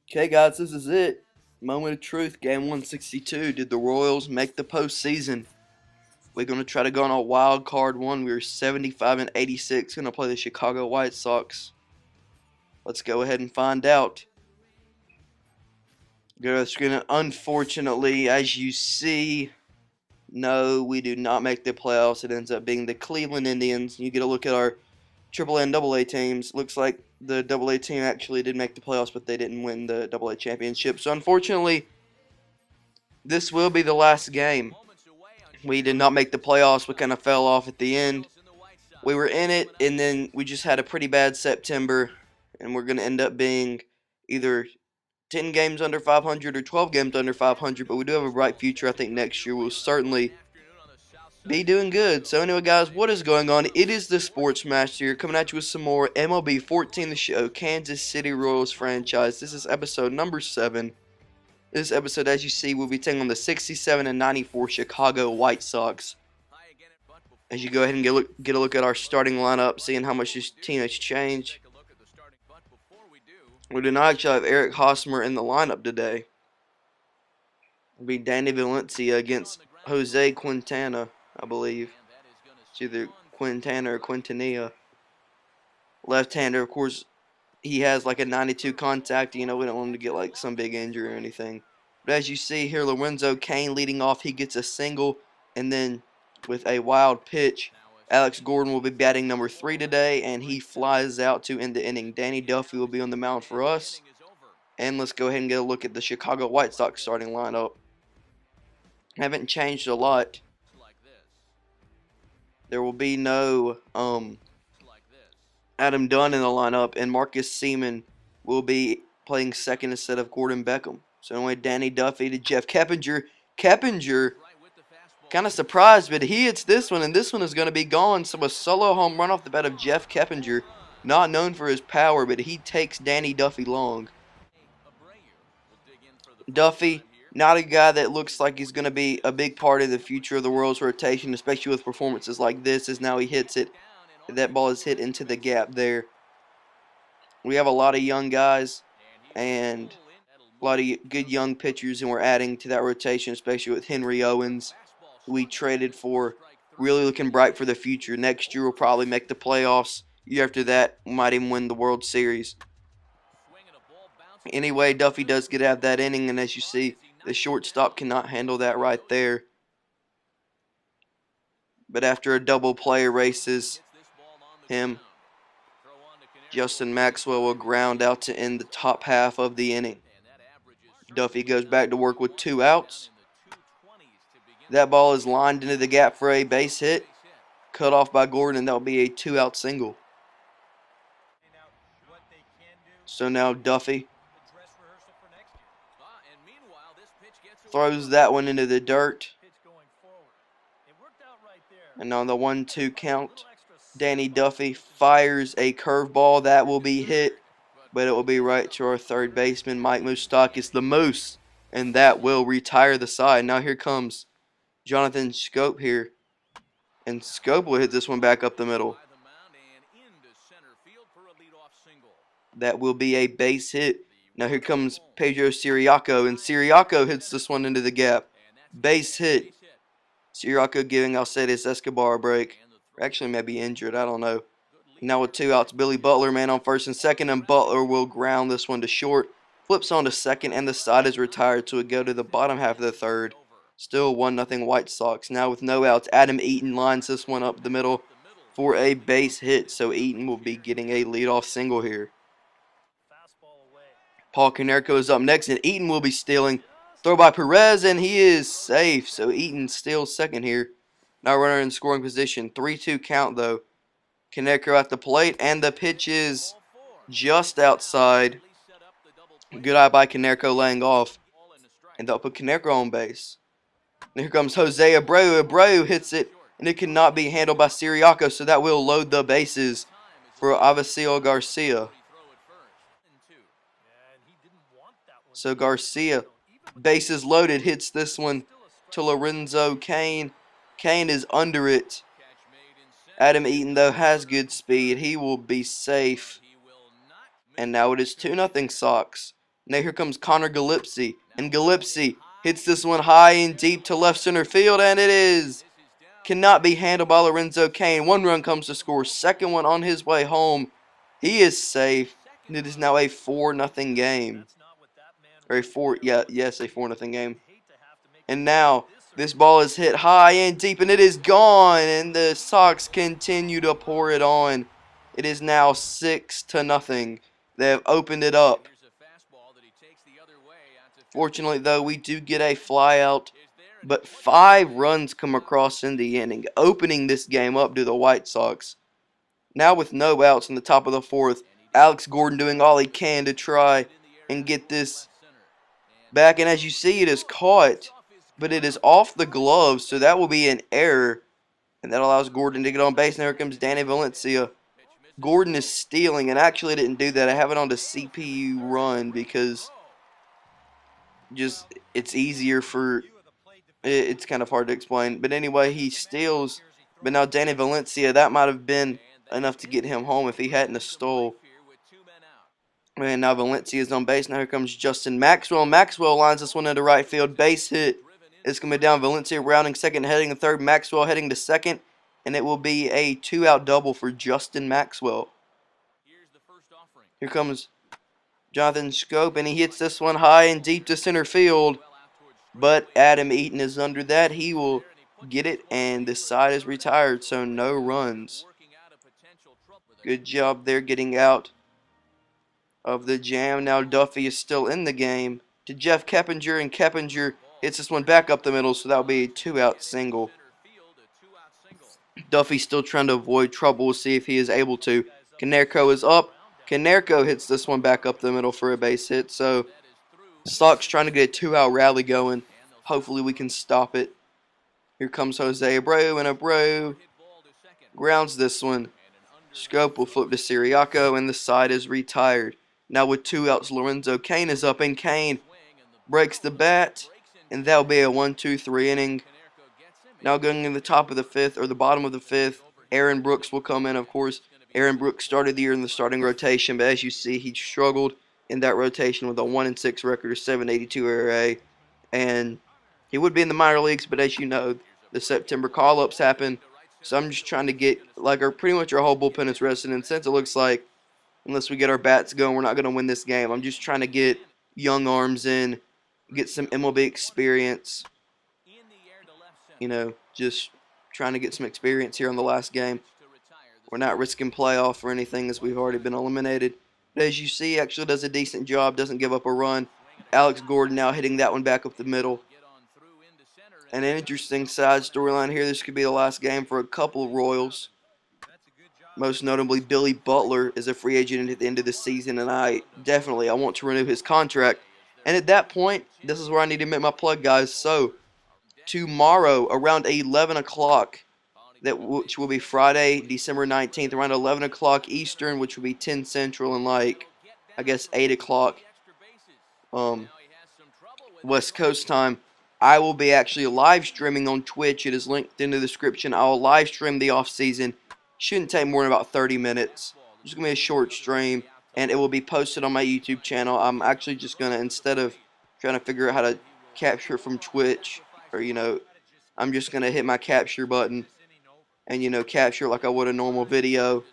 Okay, guys, this is it. Moment of truth, game 162. Did the Royals make the postseason? We're going to try to go on a wild card one. We were 75 and 86. Going to play the Chicago White Sox. Let's go ahead and find out. Go to the screen. Unfortunately, as you see, no, we do not make the playoffs. It ends up being the Cleveland Indians. You get a look at our AAA and AA teams. Looks like the AA team actually did make the playoffs, but they didn't win the AA championship. So unfortunately, this will be the last game. We did not make the playoffs. We kind of fell off at the end. We were in it, and then we just had a pretty bad September, and we're going to end up being either 10 games under 500 or 12 games under 500, but we do have a bright future. I think next year we'll certainly be doing good. So anyway, guys, what is going on? It is the Sports Master here, coming at you with some more MLB 14 The Show, Kansas City Royals franchise. This is episode number 7. This episode, as you see, will be taking on the 67 and 94 Chicago White Sox. As you go ahead and get a look at our starting lineup, seeing how much this team has changed. We do not actually have Eric Hosmer in the lineup today. It'll be Danny Valencia against Jose Quintana, I believe. It's either Quintana or Quintanilla. Left-hander, of course, he has like a 92 contact. You know, we don't want him to get like some big injury or anything. But as you see here, Lorenzo Cain leading off. He gets a single, and then with a wild pitch, Alex Gordon will be batting number 3 today, and he flies out to end the inning. Danny Duffy will be on the mound for us. And let's go ahead and get a look at the Chicago White Sox starting lineup. Haven't changed a lot. There will be no Adam Dunn in the lineup, and Marcus Seaman will be playing second instead of Gordon Beckham. So anyway, Danny Duffy to Jeff Keppinger. Keppinger, kind of surprised, but he hits this one, and this one is going to be gone. So a solo home run off the bat of Jeff Keppinger, not known for his power, but he takes Danny Duffy long. Duffy, not a guy that looks like he's going to be a big part of the future of the Royals rotation, especially with performances like this, as now he hits it. That ball is hit into the gap there. We have a lot of young guys and a lot of good young pitchers, and we're adding to that rotation, especially with Henry Owens, who we traded for. Really looking bright for the future. Next year we'll probably make the playoffs. Year after that, we might even win the World Series. Anyway, Duffy does get out of that inning, and as you see, the shortstop cannot handle that right there. But after a double play erases him, Justin Maxwell will ground out to end the top half of the inning. Duffy goes back to work with 2 outs. That ball is lined into the gap for a base hit. Cut off by Gordon, and that'll be a 2-out single. So now Duffy throws that one into the dirt. And on the 1-2 count, Danny Duffy fires a curveball that will be hit, but it will be right to our third baseman, Mike Moustakas, the Moose, and that will retire the side. Now here comes Jonathan Scope here, and Scope will hit this one back up the middle. That will be a base hit. Now here comes Pedro Siriaco, and Siriaco hits this one into the gap. Base hit. Siriaco giving Alcides Escobar a break. Actually, maybe injured. I don't know. Now with 2 outs, Billy Butler, man on first and second, and Butler will ground this one to short. Flips on to second, and the side is retired, so it go to the bottom half of the third. Still 1-0 White Sox. Now with no outs, Adam Eaton lines this one up the middle for a base hit. So Eaton will be getting a leadoff single here. Paul Konerko is up next, and Eaton will be stealing. Throw by Perez, and he is safe. So Eaton steals second here. Now runner in scoring position. 3-2 count, though. Konerko at the plate, and the pitch is just outside. Good eye by Konerko laying off. And they'll put Konerko on base. And here comes Jose Abreu. Abreu hits it, and it cannot be handled by Siriaco, so that will load the bases for Avisail Garcia. So Garcia, bases loaded, hits this one to Lorenzo Cain. Cain is under it. Adam Eaton, though, has good speed. He will be safe. And now it is 2-0 Sox. Now here comes Connor Gillespie, and Gillespie hits this one high and deep to left center field, and it is cannot be handled by Lorenzo Cain. One run comes to score, second one on his way home. He is safe, and it is now a 4-0 game. Or a 4-0 game. And now this ball is hit high and deep, and it is gone, and the Sox continue to pour it on. It is now 6-0. They have opened it up. Fortunately, though, we do get a flyout, but 5 runs come across in the inning, opening this game up to the White Sox. Now with no outs in the top of the 4th, Alex Gordon doing all he can to try and get this back, and as you see, it is caught, but it is off the glove, so that will be an error, and that allows Gordon to get on base. Now here comes Danny Valencia. Gordon is stealing, and actually I didn't do that. I have it on the CPU run because just it's easier for it's kind of hard to explain. But anyway, he steals, but now Danny Valencia, that might have been enough to get him home if he hadn't have stole. And now Valencia is on base. Now here comes Justin Maxwell. Maxwell lines this one into right field. Base hit. It's going to be down. Valencia rounding second, heading to third. Maxwell heading to second. And it will be a 2-out double for Justin Maxwell. Here comes Jonathan Scope, and he hits this one high and deep to center field. But Adam Eaton is under that. He will get it, and the side is retired, so no runs. Good job there getting out of the jam. Now Duffy is still in the game to Jeff Keppinger, and Keppinger hits this one back up the middle, so that will be a 2-out single. Duffy still trying to avoid trouble. We'll see if he is able to. Canerco is up. Canerco hits this one back up the middle for a base hit, so Sox trying to get a 2-out rally going. Hopefully we can stop it. Here comes Jose Abreu, and Abreu grounds this one. Scope will flip to Siriaco, and the side is retired. Now with 2 outs, Lorenzo Cain is up, and Cain breaks the bat, and that will be a 1-2-3 inning. Now going in the top of the 5th, or the bottom of the 5th, Aaron Brooks will come in, of course. Aaron Brooks started the year in the starting rotation, but as you see, he struggled in that rotation with a 1-6 record, a 7.82 ERA, and he would be in the minor leagues, but as you know, the September call-ups happen, so I'm just trying to get, like, pretty much our whole bullpen is rested, and since it looks like, unless we get our bats going, we're not going to win this game. I'm just trying to get young arms in, get some MLB experience, you know, just trying to get some experience here on the last game. We're not risking playoff or anything as we've already been eliminated. But as you see, actually does a decent job, doesn't give up a run. Alex Gordon now hitting that one back up the middle. And an interesting side storyline here. This could be the last game for a couple of Royals. Most notably, Billy Butler is a free agent at the end of the season, and I want to renew his contract. And at that point, this is where I need to make my plug, guys. So, tomorrow around 11 o'clock, which will be Friday, December 19th, around 11 o'clock Eastern, which will be 10 Central, and like, I guess 8 o'clock West Coast time, I will be actually live streaming on Twitch. It is linked in the description. I will live stream the off season. Shouldn't take more than about 30 minutes. It's going to be a short stream, and it will be posted on my YouTube channel. I'm actually just going to, instead of trying to figure out how to capture it from Twitch, or, you know, I'm just going to hit my capture button and, you know, capture like I would a normal video.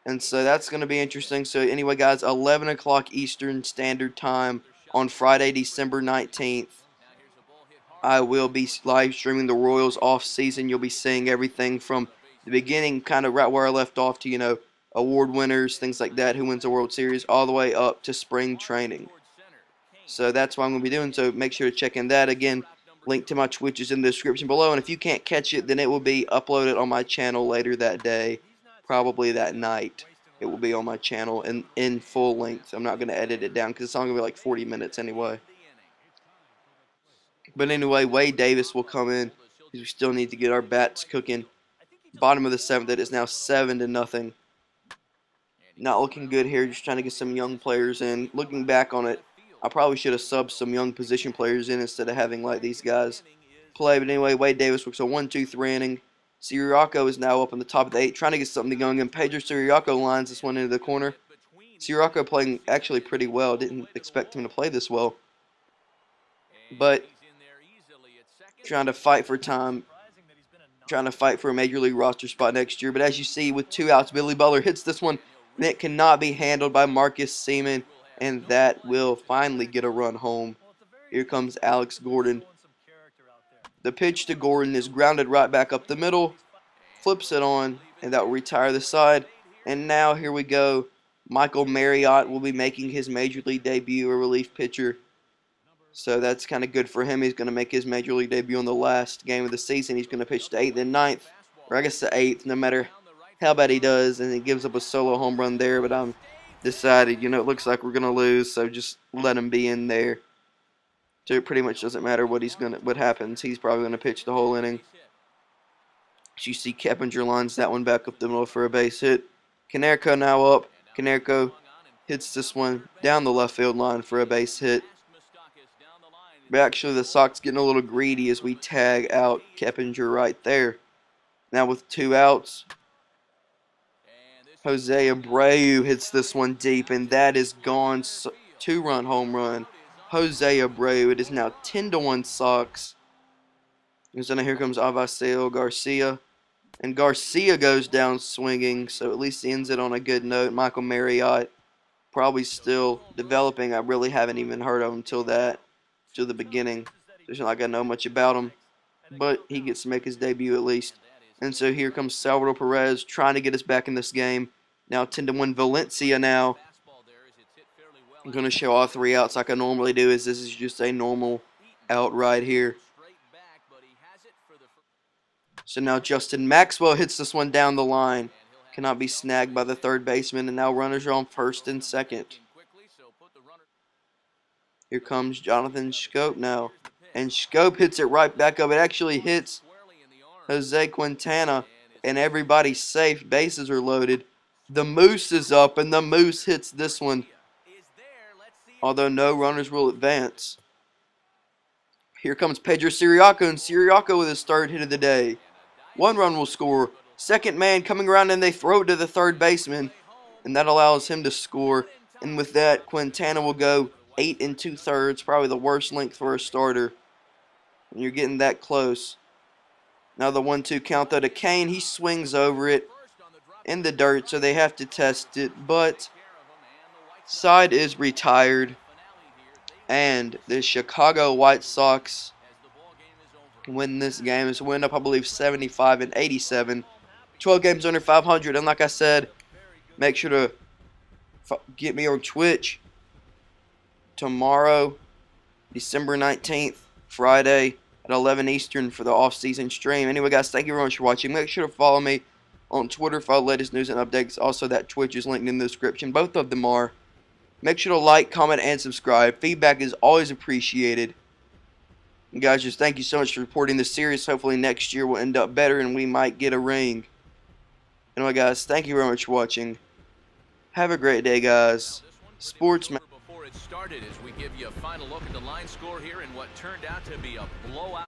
And so that's going to be interesting. So anyway, guys, 11 o'clock Eastern Standard Time on Friday, December 19th. I will be live streaming the Royals off season. You'll be seeing everything from the beginning, kind of right where I left off, to, you know, award winners, things like that, who wins the World Series, all the way up to spring training. So that's what I'm going to be doing. So make sure to check in that. Again, link to my Twitch is in the description below. And if you can't catch it, then it will be uploaded on my channel later that day. Probably that night. It will be on my channel in full length. I'm not going to edit it down because it's only going to be like 40 minutes anyway. But anyway, Wade Davis will come in because we still need to get our bats cooking. Bottom of the 7th, it is now 7-0. Not looking good here, just trying to get some young players in. Looking back on it, I probably should have subbed some young position players in instead of having like these guys play. But anyway, Wade Davis works a 1-2-3 inning. Siriaco is now up on the top of the 8th, trying to get something going. And Pedro Siriaco lines this one into the corner. Sirocco playing actually pretty well. Didn't expect him to play this well. But trying to fight for time. Trying to fight for a major league roster spot next year. But as you see, with 2 outs, Billy Butler hits this one. And it cannot be handled by Marcus Seaman. And that will finally get a run home. Here comes Alex Gordon. The pitch to Gordon is grounded right back up the middle. Flips it on, and that will retire the side. And now here we go. Michael Marriott will be making his major league debut, a relief pitcher. So that's kind of good for him. He's going to make his major league debut on the last game of the season. He's going to pitch the 8th and 9th, or I guess the 8th, no matter how bad he does. And he gives up a solo home run there, but I'm decided, it looks like we're going to lose, so just let him be in there. So it pretty much doesn't matter what happens. He's probably going to pitch the whole inning. As you see, Keppinger lines that one back up the middle for a base hit. Konerko now up. Konerko hits this one down the left field line for a base hit. But actually, the Sox getting a little greedy as we tag out Keppinger right there. Now with 2 outs, Jose Abreu hits this one deep, and that is gone. 2-run home run. Jose Abreu. It is now 10-1 Sox. And so now here comes Avisail Garcia. And Garcia goes down swinging, so at least he ends it on a good note. Michael Marriott probably still developing. I really haven't even heard of him till the beginning. It's not like I know much about him, but he gets to make his debut at least. And so here comes Salvador Perez trying to get us back in this game. Now 10-1 Valencia now. I'm going to show all 3 outs like I normally do, as this is just a normal out right here. So now Justin Maxwell hits this one down the line. Cannot be snagged by the 3rd baseman, and now runners are on 1st and 2nd. Here comes Jonathan Schoop now. And Schoop hits it right back up. It actually hits Jose Quintana, and everybody's safe. Bases are loaded. The Moose is up, and the Moose hits this one, although no runners will advance. Here comes Pedro Siriaco, and Siriaco with his 3rd hit of the day. 1 run will score. 2nd man coming around, and they throw it to the 3rd baseman, and that allows him to score. And with that, Quintana will go 8 2/3, probably the worst length for a starter. And you're getting that close. Now the 1-2 count though to Kane. He swings over it in the dirt, so they have to test it. But side is retired, and the Chicago White Sox win this game. It's a win up, I believe, 75-87. 12 games under 500. And like I said, make sure to get me on Twitch tomorrow, December 19th, Friday at 11 Eastern for the off-season stream. Anyway, guys, thank you very much for watching. Make sure to follow me on Twitter for all the latest news and updates. Also, that Twitch is linked in the description. Both of them are. Make sure to like, comment, and subscribe. Feedback is always appreciated. And guys, just thank you so much for supporting this series. Hopefully next year will end up better and we might get a ring. Anyway, guys, thank you very much for watching. Have a great day, guys. Sportsman. Before it started, as we give you a final look at the line score here in what turned out to be a blowout.